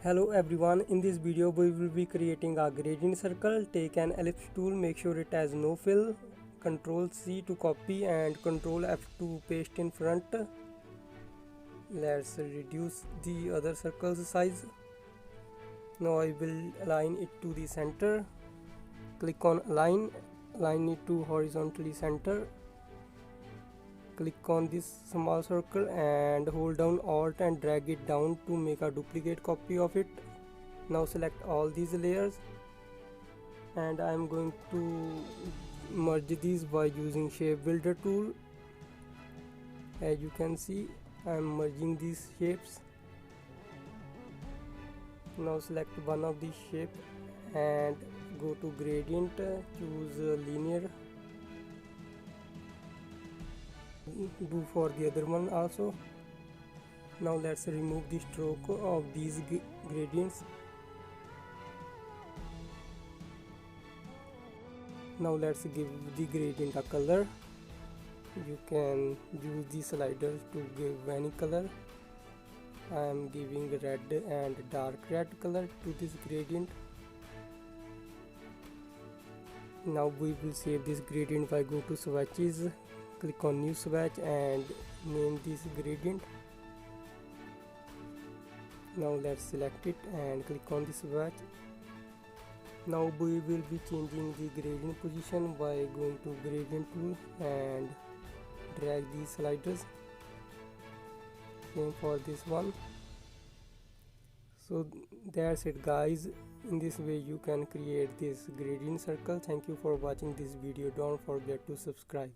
Hello everyone, in this video we will be creating a gradient circle. Take an ellipse tool, make sure it has no fill, Ctrl C to copy and Ctrl F to paste in front. Let's reduce the other circle's size. Now I will align it to the center. Click on align it to horizontally center. Click on this small circle and hold down Alt and drag it down to make a duplicate copy of it. Now select all these layers and I am going to merge these by using shape builder tool. As you can see, I am merging these shapes. Now select one of these shape and go to gradient, choose linear. Do for the other one also. Now let's remove the stroke of these gradients. Now let's give the gradient a color. You can use the sliders to give any color. I am giving red and dark red color to this gradient. Now we will save this gradient by go to swatches, click on new swatch and name this gradient. Now let's select it and click on the swatch. Now we will be changing the gradient position by going to gradient tool and drag these sliders. Same for this one. So that's it guys. In this way you can create this gradient circle. Thank you for watching this video. Don't forget to subscribe.